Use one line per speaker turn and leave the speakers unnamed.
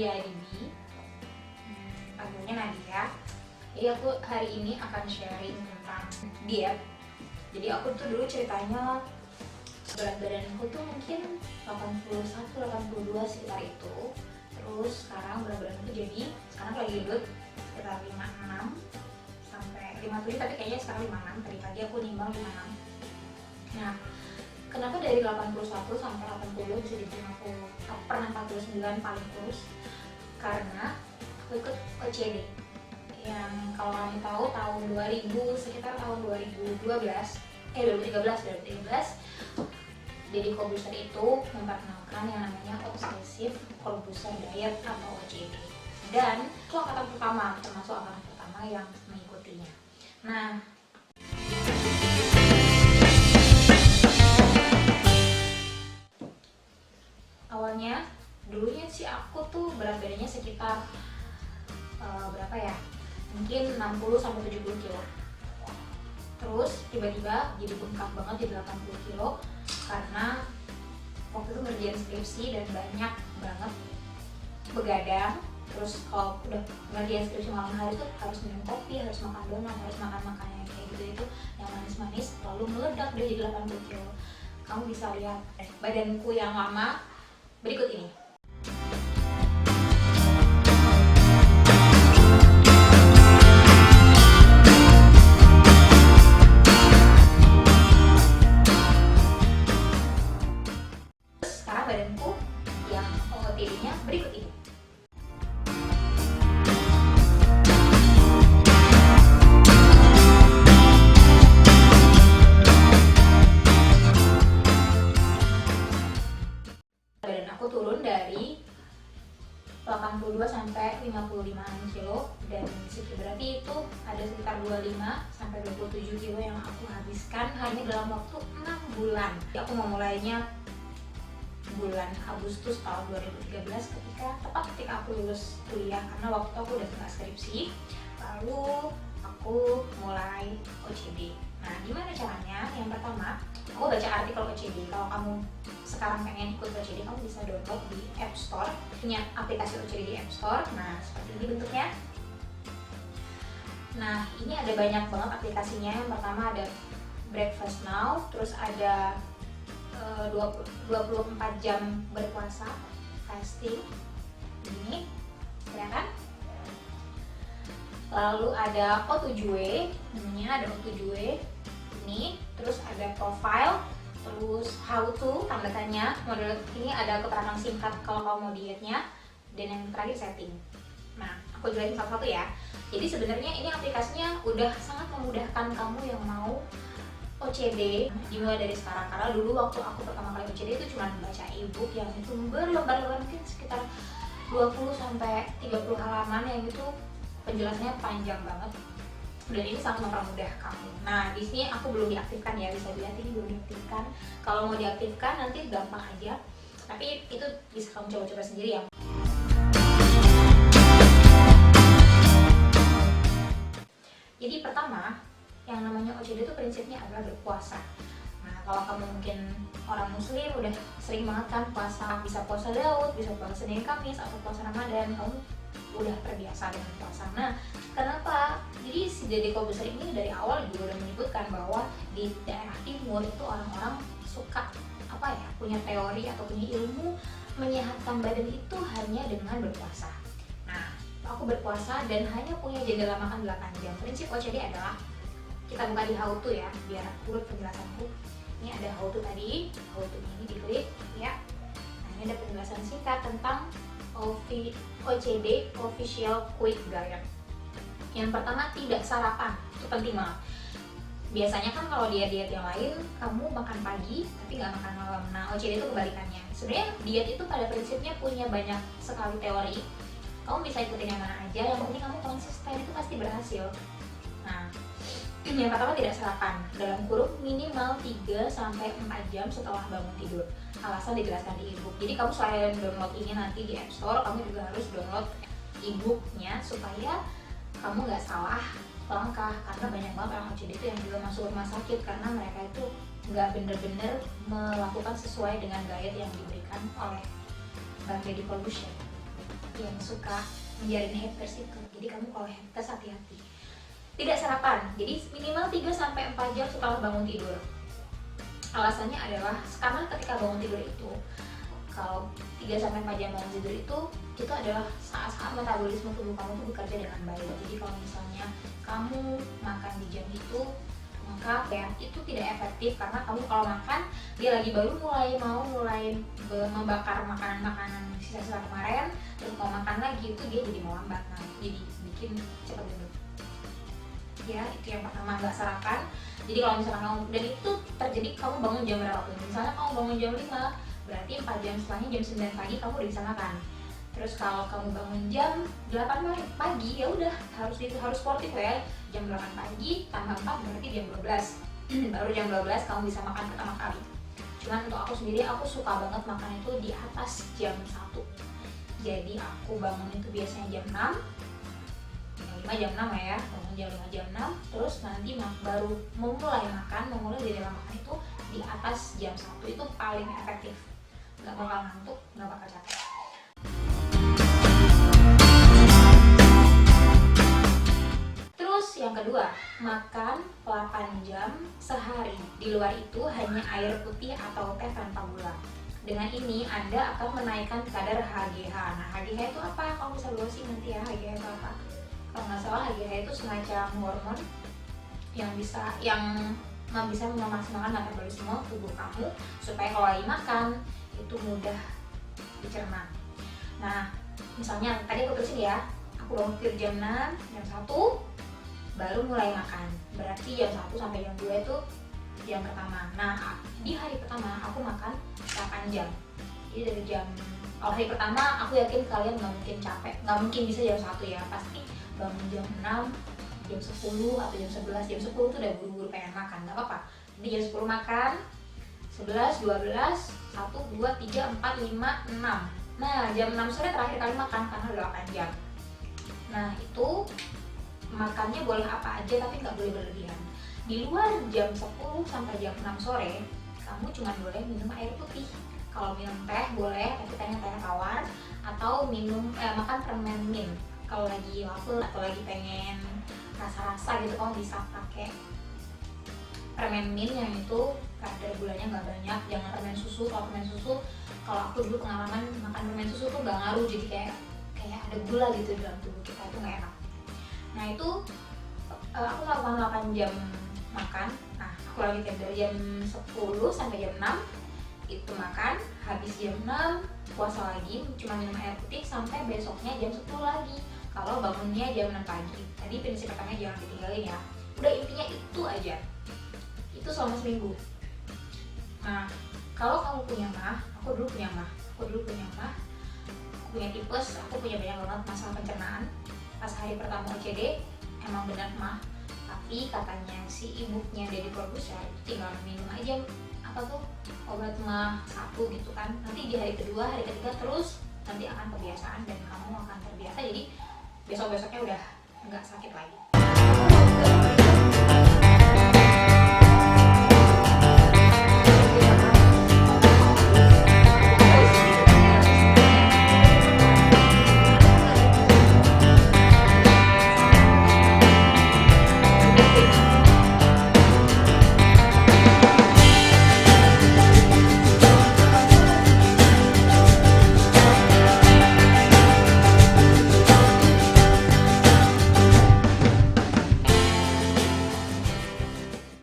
Nadia Adibi, panggilnya Nadia. Jadi aku hari ini akan sharing tentang diet. Jadi aku tuh dulu ceritanya berat badanku tuh mungkin 81-82 sekitar itu. Terus sekarang berat badanku tuh jadi sekarang lagi gendut sekitar 56 sampai 57, tapi kayaknya sekarang 56. Tadi pagi aku nimbang 56. Nah, kenapa dari 81 sampai 80 bisa jadi aku pernah 49 paling kurus? Karena aku ikut OCD yang kalau kamu tahu tahun 2000, sekitar tahun 2013 Deddy Corbuzier itu memperkenalkan yang namanya Obsessive Corbuzier Diet atau OCD, dan itu angkatan pertama, termasuk angkatan pertama yang mengikutinya. Nah, awalnya dulunya sih aku tuh berat badannya sekitar berapa ya, mungkin 60-70 kilo. Terus tiba-tiba jadi bengkak banget jadi 80 kilo karena waktu itu ngerjain skripsi dan banyak banget begadang. Terus kalau udah ngerjain skripsi malam hari tuh harus minum kopi, harus makan donat, harus makan makanan kayak gitu itu yang manis-manis, lalu meledak deh jadi 80 kilo. Kamu bisa lihat badanku yang lama berikut ini. Sekarang badanku yang OOTD-nya berikut ini. Badan aku turun dari 82 sampai 55 kilo, dan berarti itu ada sekitar 25 sampai 27 kilo yang aku habiskan hanya dalam waktu 6 bulan. Aku memulainya bulan Agustus tahun 2013 tepat ketika aku lulus kuliah, karena waktu aku udah selesai skripsi, lalu aku mulai OCD. Nah, gimana caranya? Yang pertama, aku baca artikel OCD. Kalau kamu sekarang pengen ikut OCD, kamu bisa download di App Store, punya aplikasi OCD di App Store. Nah, seperti ini bentuknya. Nah, ini ada banyak banget aplikasinya. Yang pertama ada Breakfast Now, terus ada 24 jam berpuasa, fasting, ini, ya kan? Lalu ada O7W, namanya ada O7W, ini, terus ada profile, terus how to, tanda tanya, model ini ada keterangan singkat kalau kamu mau dietnya, dan yang terakhir setting. Nah, aku jelasin satu-satu ya. Jadi sebenarnya ini aplikasinya udah sangat memudahkan kamu yang mau OCD dimulai dari sekarang, karena dulu waktu aku pertama kali OCD itu cuma baca e-book yang itu berlembar-lembar, mungkin sekitar 20-30 halaman yang itu penjelasannya panjang banget, dan ini sangat mempermudah kamu. Nah, di sini aku belum diaktifkan ya, bisa dilihat ini belum diaktifkan. Kalau mau diaktifkan nanti gampang aja, tapi itu bisa kamu coba-coba sendiri ya. Jadi pertama, yang namanya OCD itu prinsipnya adalah berpuasa. Nah, kalau kamu mungkin orang muslim udah sering banget kan puasa, bisa puasa Daud, bisa puasa Senin Kamis, atau puasa Ramadan, kamu udah terbiasa dengan puasa. Nah, kenapa? Jadi si Deddy Corbuzier ini dari awal juga udah menyebutkan bahwa di daerah timur itu orang-orang suka punya teori atau punya ilmu menyehatkan badan itu hanya dengan berpuasa. Nah, aku berpuasa dan hanya punya jendela makan 8 jam. Prinsip OCD adalah, kita buka di how to ya, biar urut penjelasanku. Ini ada how to tadi, how to ini diklik ya. Nah, ini ada penjelasan singkat tentang OCD Official Quick Diet. Yang pertama, tidak sarapan, itu penting banget. Biasanya kan kalau diet-diet yang lain, kamu makan pagi tapi nggak makan malam. Nah, OCD itu kebalikannya. Sebenarnya diet itu pada prinsipnya punya banyak sekali teori. Kamu bisa ikutin yang mana aja, yang penting kamu konsisten, itu pasti berhasil. Nah, yang pertama, tidak sarapan, dalam kurung minimal 3-4 jam setelah bangun tidur. Alasan dijelaskan di e-book. Jadi kamu selain download ini nanti di App Store, kamu juga harus download e-booknya supaya kamu nggak salah langkah, karena banyak banget orang OCD itu yang juga masuk rumah sakit karena mereka itu nggak bener-bener melakukan sesuai dengan diet yang diberikan oleh Bang Deddy Corbuzier. yang suka menjalin haters itu. Jadi kamu kalau haters hati-hati. Tidak sarapan, jadi minimal 3-4 jam setelah bangun tidur. Alasannya adalah karena ketika bangun tidur itu, kalau 3-4 jam bangun tidur itu adalah saat-saat metabolisme tubuh kamu tuh bekerja dengan baik. Jadi kalau misalnya kamu makan di jam itu, maka ya itu tidak efektif, karena kamu kalau makan dia lagi baru mulai membakar makanan-makanan sisa-sisa kemarin, terus mau makan lagi itu dia jadi melambat, nah jadi bikin cepat gendut. Ya itu yang pertama, nggak sarapan. Jadi kalau misalkan kamu, dan itu terjadi kamu bangun jam berapapun, misalnya kamu bangun jam 5, berarti 4 jam setelahnya jam 9 pagi kamu udah bisa makan. Terus kalau kamu bangun jam 8 pagi ya udah harus sportif ya, jam 8 pagi tambah 4 berarti jam 12 baru jam 12 kamu bisa makan pertama kali. Cuman untuk aku sendiri, aku suka banget makan itu di atas jam 1. Jadi aku bangun itu biasanya jam 6, jam 6 ya, bangun jam 5 jam 6, terus nanti baru memulai dari dalam makan itu di atas jam 1, itu paling efektif, nggak bakal ngantuk, nggak bakal capek. Terus yang kedua, makan 8 jam sehari, di luar itu hanya air putih atau teh tanpa gula. Dengan ini Anda akan menaikkan kadar HGH. Nah HGH itu apa? Kamu bisa browsing nanti ya, HGH itu apa. Kalau nggak salah HGH itu semacam hormon yang bisa memaksimalkan metabolisme tubuh kamu supaya kalau lagi makan itu mudah dicerna. Nah misalnya tadi aku tulisin ya, aku bangun tidur jam 6, jam 1 baru mulai makan, berarti jam 1 sampai jam 2 itu jam pertama. Nah di hari pertama aku makan 8 jam. Jadi dari kalau hari pertama aku yakin kalian nggak mungkin capek, nggak mungkin bisa jam 1 ya, pasti bangun jam 6, jam 10 atau jam 11. Jam 10 tuh udah buru-buru pengen makan, nggak apa-apa. Jadi jam 10 makan, 11, 12, 1, 2, 3, 4, 5, 6. Nah jam 6 sore terakhir kali makan karena udah 8 jam. Nah itu makannya boleh apa aja tapi nggak boleh berlebihan. Di luar jam 10 sampai jam 6 sore kamu cuma boleh minum air putih. Kalau minum teh boleh, tapi tehnya teh tawar, atau makan permen mint. Kalau lagi lapar atau lagi pengen rasa-rasa gitu, kamu bisa pakai permen mint yang itu kadar gulanya nggak banyak. Jangan permen susu. Kalau aku dulu pengalaman makan permen susu tuh nggak ngaruh, jadi kayak ada gula gitu dalam tubuh kita, itu nggak enak. Nah itu aku melakukan 8 jam makan. Nah aku lagi dari jam 10 sampai jam 6 itu makan, habis jam 6 puasa lagi, cuma minum air putih sampai besoknya jam 10 lagi kalau bangunnya jam 6 pagi. Tadi prinsip pertamanya jangan ditinggalin ya, udah intinya itu aja, itu selama seminggu. Nah kalau kamu punya aku dulu punya tipes, aku punya banyak banget masalah pencernaan. Pas hari pertama OCD emang benar mah, tapi katanya si ibunya Deddy Corbuzier itu tinggal minum aja obat mah 1 gitu kan, nanti di hari kedua, hari ketiga terus nanti akan kebiasaan dan kamu akan terbiasa, jadi besok-besoknya udah nggak sakit lagi.